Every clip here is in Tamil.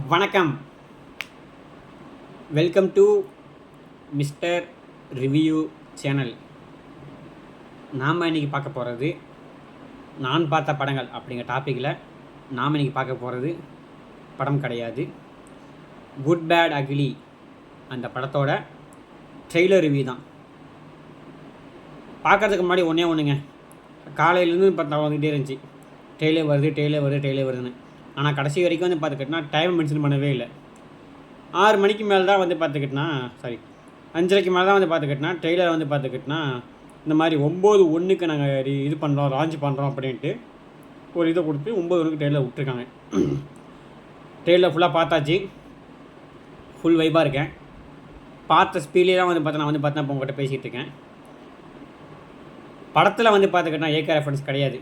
வணக்கம். Welcome to mister review channel. நாம் இன்றைக்கி பார்க்க போகிறது நான் பார்த்த படங்கள் அப்படிங்கிற டாப்பிக்கில் நாம் இன்றைக்கி பார்க்க போகிறது படம் கிடையாது. குட் பேட் அக்லி அந்த படத்தோட ட்ரெய்லர் ரிவ்யூ தான். பார்க்குறதுக்கு முன்னாடி ஒன்றுங்க, காலையிலேருந்து பார்த்தா வந்துகிட்டே இருந்துச்சு, ட்ரெய்லர் வருதுன்னு. ஆனால் கடைசி வரைக்கும் வந்து பார்த்துக்கிட்டனா டைம் மென்ஷன் பண்ணவே இல்லை. 6 மணிக்கு மேலே தான் வந்து பார்த்துக்கிட்டனா 5:30 மேலே தான் வந்து பார்த்துக்கிட்டனா ட்ரெய்லர் வந்து பார்த்துக்கிட்டனா இந்த மாதிரி 9/1 நாங்கள் இது பண்ணுறோம், லான்ச் பண்ணுறோம் அப்படின்ட்டு ஒரு இதை கொடுத்து 9/1 ட்ரெய்லர் விட்டுருக்காங்க. ட்ரெய்லர் ஃபுல்லாக பார்த்தாச்சு, ஃபுல் வைப்பாக இருக்கேன். பார்த்த ஸ்பீட்லேயே தான் வந்து பார்த்தா நான் வந்து பார்த்தா இப்போ உங்கள்கிட்ட பேசிகிட்டு இருக்கேன். படத்தில் வந்து பார்த்துக்கிட்டனா ஏகே ரெஃபரன்ஸ் கிடையாது.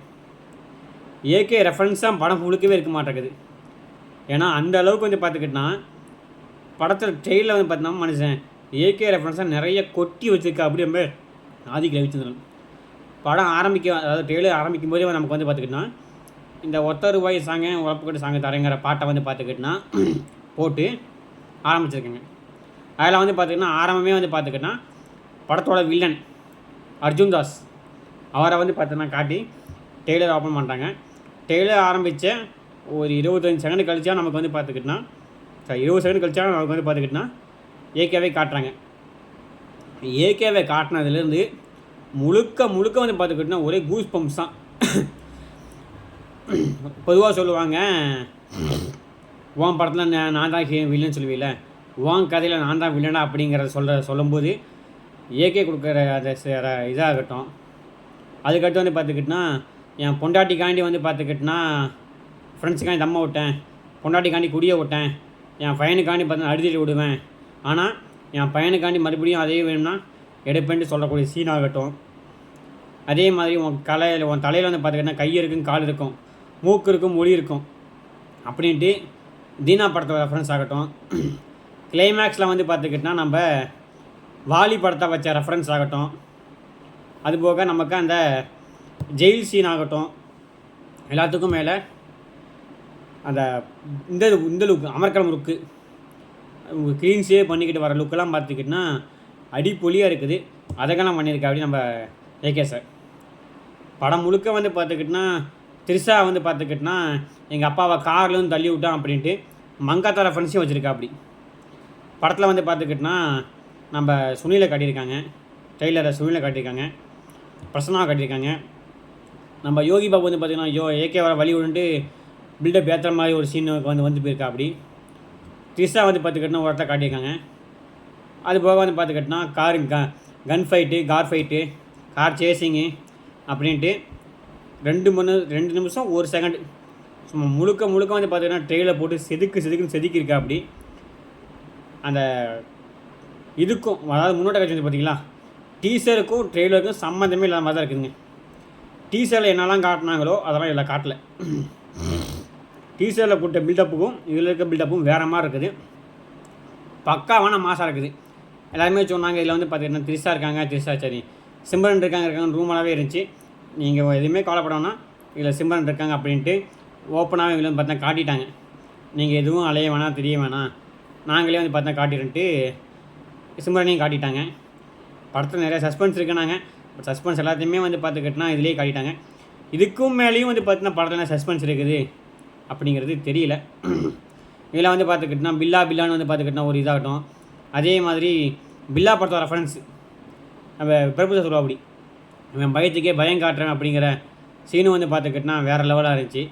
ஏகே ரெஃபரன்ஸாக படம் முழுக்கவே இருக்க மாட்டேங்குது. ஏன்னா அந்த அளவுக்கு வந்து பார்த்துக்கிட்டனா படத்தில் ட்ரெயிலில் வந்து பார்த்தோம்னா மனுஷன் ஏகே ரெஃபரன்ஸாக நிறைய கொட்டி வச்சுருக்கா. அப்படி ரொம்ப ஆதிக்க ரவிச்சந்திரன் படம் அதாவது ட்ரெயிலர் ஆரம்பிக்கும் போதே நமக்கு வந்து பார்த்துக்கிட்டனா இந்த ஒத்த ரூபாய் சாங்க உழப்புக்கட்டு சாங்க தரங்கிற பாட்டை வந்து பார்த்துக்கிட்டனா போட்டு ஆரம்பிச்சிருக்கேங்க. அதில் வந்து பார்த்திங்கன்னா ஆரம்பமே வந்து பார்த்துக்கிட்டனா படத்தோட வில்லன் அர்ஜுன் தாஸ் அவரை வந்து பார்த்தோன்னா காட்டி ட்ரெய்லர் ஓப்பன் பண்ணுறாங்க. ட்ரெய்லர் ஆரம்பித்த ஒரு 25 செகண்ட் கழிச்சா நமக்கு வந்து பார்த்துக்கிட்டனா 20 செகண்ட் கழிச்சா நமக்கு வந்து பார்த்துக்கிட்டனா ஏகேவே காட்டுறாங்க. ஏகேவை காட்டினதுலேருந்து முழுக்க வந்து பார்த்துக்கிட்டனா ஒரே கூஸ் பம்ப்ஸ் தான். பொதுவாக சொல்லுவாங்க, உன் படத்தில் நான் தான் வில்லன்னு சொல்லுவீல, உன் கதையில் நான் தான் வில்லனா அப்படிங்கிறத சொல்லும்போது ஏகே கொடுக்குற அந்த இதாகட்டும். அதுக்கடுத்து வந்து பார்த்துக்கிட்டனா என் பொண்டாட்டிக்காண்டி வந்து பார்த்துக்கிட்டனா ஃப்ரெண்ட்ஸுக்காண்டி தம்மை விட்டேன், பொண்டாட்டிக்காண்டி குடியை விட்டேன், என் பையனுக்காண்டி பார்த்தா அடிதடி விடுவேன், ஆனால் என் பையனுக்காண்டி மறுபடியும் அதே வேணும்னா எடுப்பேன்ட்டு சொல்லக்கூடிய சீன் ஆகட்டும். அதே மாதிரி உன் தலையில் வந்து பார்த்துக்கிட்டனா கை இருக்கும், கால் இருக்கும், மூக்கு இருக்கும், மொழி இருக்கும் அப்படின்ட்டு தீனா படத்தோட ரெஃபரன்ஸ் ஆகட்டும். கிளைமேக்ஸில் வந்து பார்த்துக்கிட்டனா நம்ம வாலி படத்தை வச்ச ரெஃபரன்ஸ் ஆகட்டும். அதுபோக நமக்கு அந்த ஜெயில் சீன் ஆகட்டும், எல்லாத்துக்கும் மேலே அந்த இந்த லுக்கு அமர்கலம் லுக்கு க்ளீன் சேவ் பண்ணிக்கிட்டு வர லுக்கெல்லாம் பார்த்துக்கிட்டனா அடிப்பொலியாக இருக்குது. அதற்கெல்லாம் பண்ணியிருக்கா அப்படி நம்ம ஏகே சார். படம் முழுக்க வந்து பார்த்துக்கிட்டனா த்ரிஷா வந்து பார்த்துக்கிட்டனா எங்கள் அப்பாவை கார்லேருந்து தள்ளி விட்டான் அப்படின்ட்டு மங்காத்தா ரெஃபரன்ஸையும் வச்சுருக்கா. அப்படி படத்தில் வந்து பார்த்துக்கிட்டனா நம்ம சுனிலை காட்டியிருக்காங்க, ட்ரெய்லரை சுனிலை காட்டியிருக்காங்க, பிரசன்னாவை காட்டியிருக்காங்க. நம்ம யோகி பாபு வந்து பார்த்திங்கன்னா ஏகே வர வழி விட்டு பில்டப் ஏற்றுற மாதிரி ஒரு சீனுக்கு வந்து போயிருக்கா. அப்படி த்ரிஷா வந்து பார்த்துக்கிட்டனா ஒருத்த காட்டியிருக்காங்க. அது போக வந்து பார்த்துக்கிட்டனா gun fight, car fight, car chasing அப்படின்ட்டு 2 நிமிஷம் 1 செகண்ட் சும்மா முழுக்க வந்து பார்த்திங்கன்னா ட்ரெயிலில் போட்டு செதுக்குன்னு செதுக்கியிருக்கா. அப்படி அந்த இதுக்கும் அதாவது முன்னோட்ட காட்சி வந்து பார்த்திங்களா, டீசருக்கும் ட்ரெய்லருக்கும் சம்மந்தமே இல்லாத மாதிரி தான் இருக்குதுங்க. டீசரில் என்னெல்லாம் காட்டினாங்களோ அதெல்லாம் இதில் காட்டலை. டீசரில் போட்ட பில்டப்புக்கும் இதில் இருக்க பில்டப்பும் வேறு மாதிரி இருக்குது. பக்காவான மாசாக இருக்குது. எல்லாருமே சொன்னாங்க இதில் வந்து பார்த்திங்கன்னா த்ரிஷா சரி சிம்ரன் இருக்காங்க ரூமலாகவே இருந்துச்சு. நீங்கள் எதுவுமே கவலைப்படணும்னா இதில் சிம்ரன் இருக்காங்க அப்படின்ட்டு ஓப்பனாகவே இதில் வந்து பார்த்தா காட்டிட்டாங்க. நீங்கள் எதுவும் அலைய வேணாம், தெரிய வேணாம், நாங்களே வந்து பார்த்தா காட்டிடுன்ட்டு சிம்ரனையும் காட்டிட்டாங்க. படத்தில் நிறைய சஸ்பென்ஸ் இருக்குன்னாங்க. பட் சஸ்பென்ஸ் எல்லாத்தையுமே வந்து பார்த்துக்கிட்டனா இதிலே காட்டிட்டாங்க. இதுக்கும் மேலேயும் வந்து பார்த்தீங்கன்னா படத்தில் சஸ்பென்ஸ் இருக்குது அப்படிங்கிறது தெரியல. இதில் வந்து பார்த்துக்கிட்டனா பில்லான்னு வந்து பார்த்துக்கிட்டனா ஒரு இதாகட்டும். அதே மாதிரி பில்லா படத்தோட ரெஃபரன்ஸ் நம்ம பிரபுசா சொல்லுவா. அப்படி இவன் பயத்துக்கே பயம் காட்டுறேன் அப்படிங்கிற சீனும் வந்து பார்த்துக்கிட்டனா வேறு லெவலாக இருந்துச்சு.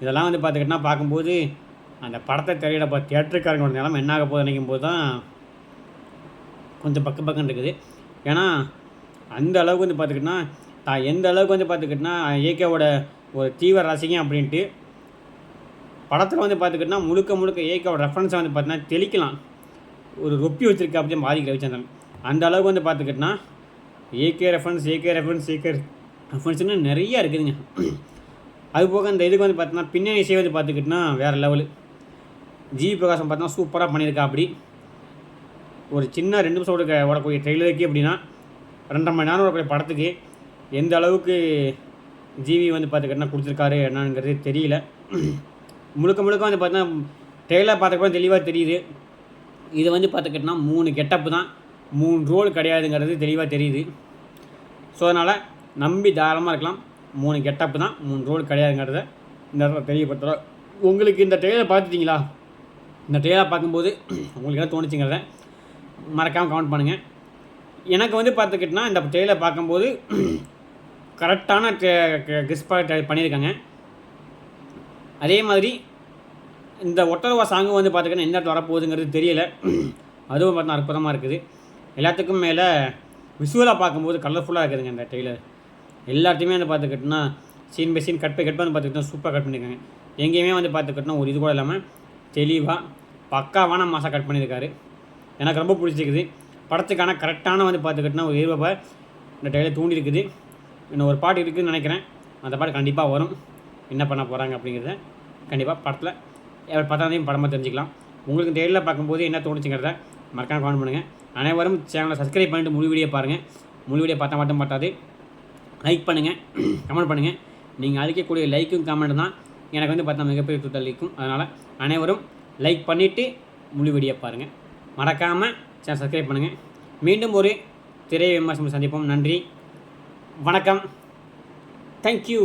இதெல்லாம் வந்து பார்த்துக்கிட்டனா பார்க்கும்போது அந்த படத்தை தெரியல தியேட்டருக்காரங்களோட நிலமை என்ன ஆக போகுது நினைக்கும் போது தான் கொஞ்சம் பக்கம் இருக்குது. ஏன்னா அந்த அளவுக்கு வந்து பார்த்துக்கிட்டனா எந்த அளவுக்கு வந்து பார்த்துக்கிட்டனா ஏகேவோட ஒரு தீவிர ரசிகன் அப்படின்ட்டு படத்தில் வந்து பார்த்துக்கிட்டனா முழுக்க ஏகேவோட ரெஃபரன்ஸை வந்து பார்த்தீங்கன்னா தெளிக்கலாம் ஒரு ரொப்பி வச்சுருக்கா அப்படின்னு ஆதிக்க ரவிச்சந்திரன். அந்த அளவுக்கு வந்து பார்த்துக்கிட்டனா ஏகே ரெஃபரன்ஸ்னு நிறையா இருக்குதுங்க. அதுபோக அந்த இதுக்கு வந்து பார்த்தீங்கன்னா பின்னணி இசை வந்து பார்த்துக்கிட்டனா வேறு லெவலு. ஜிவி பிரகாசம் பார்த்தீங்கன்னா சூப்பராக பண்ணியிருக்கா. அப்படி ஒரு சின்ன 2 நிமிஷம் ஓடக்கூடிய ட்ரெய்லருக்கு அப்படின்னா 2.5 மணி நேரம் ஓடக்கூடிய படத்துக்கு எந்த அளவுக்கு ஜிவி வந்து பார்த்துக்கிட்டனா கொடுத்துருக்காரு என்னங்கிறது தெரியல. முழுக்க வந்து பார்த்தீங்கன்னா ட்ரெயிலர் பார்த்துக்கப்போ தெளிவாக தெரியுது. இது வந்து பார்த்துக்கிட்டோன்னா 3 கெட்டப்பு தான், 3 ரோல் கிடையாதுங்கிறது தெளிவாக தெரியுது. ஸோ அதனால் நம்பி தாராளமாக இருக்கலாம். 3 கெட்டப்பு தான், 3 ரோல் கிடையாதுங்கிறத இந்த இடத்துல தெரியப்படுத்துகிறோம். உங்களுக்கு இந்த ட்ரெயிலர் பார்த்துட்டிங்களா? இந்த ட்ரெயிலர் பார்க்கும்போது உங்களுக்கு என்ன தோணுச்சுங்கிறத மறக்காமல் கமெண்ட் பண்ணுங்கள். எனக்கு வந்து பார்த்துக்கிட்டோன்னா இந்த ட்ரெயிலர் பார்க்கும்போது கரெக்டான கிறிஸ்பாக பண்ணியிருக்காங்க. அதே மாதிரி இந்த ஒட்டரவா சாங்கும் வந்து பார்த்திங்கன்னா எந்த இடத்துல வரப்போகுதுங்கிறது தெரியலை. அதுவும் பார்த்தா அற்புதமாக இருக்குது. எல்லாத்துக்கும் மேலே விஷுவலாக பார்க்கும்போது கலர்ஃபுல்லாக இருக்குதுங்க இந்த ட்ரெய்லர். எல்லாத்தையுமே வந்து பார்த்துக்கிட்டோன்னா சீன் பை சீன் கட் வந்து பார்த்துக்கிட்டோன்னா சூப்பராக கட் பண்ணியிருக்காங்க. எங்கேயுமே வந்து பார்த்துக்கிட்டோன்னா ஒரு இது கூட இல்லாமல் தெளிவாக பக்காவான மாசாக கட் பண்ணியிருக்காரு. எனக்கு ரொம்ப பிடிச்சிருக்குது. படத்துக்கான கரெக்டான வந்து பார்த்துக்கிட்டோன்னா ஒரு எதிர்பார்ப்பை இந்த ட்ரெய்லர் தூண்டிருக்குது. இன்னும் ஒரு பாட்டு இருக்குதுன்னு நினைக்கிறேன். அந்த பாட்டு கண்டிப்பாக வரும். என்ன பண்ண போகிறாங்க அப்படிங்கிறத கண்டிப்பாக படத்தில் பார்த்தாதையும் படமாக தெரிஞ்சுக்கலாம். உங்களுக்கு ட்ரெயிலர் பார்க்கும்போது என்ன தோணுச்சுங்கிறத மறக்காம கமெண்ட் பண்ணுங்கள். அனைவரும் சேனலை சப்ஸ்கிரைப் பண்ணிட்டு முழு வீடியோ பாருங்கள். முழு வீடியோ பார்த்தா மட்டும் பார்த்தாது லைக் பண்ணுங்கள், கமெண்ட் பண்ணுங்கள். நீங்கள் அளிக்கக்கூடிய லைக்கும் கமெண்ட் தான் எனக்கு வந்து பார்த்தா மிகப்பெரிய தூத்தல் அளிக்கும். அதனால் அனைவரும் லைக் பண்ணிவிட்டு முழு வீடியோ பாருங்கள். மறக்காமல் சேனல் சப்ஸ்கிரைப் பண்ணுங்கள். மீண்டும் ஒரு திரை விமர்சனம் சந்திப்போம். நன்றி, வணக்கம், தேங்க்யூ.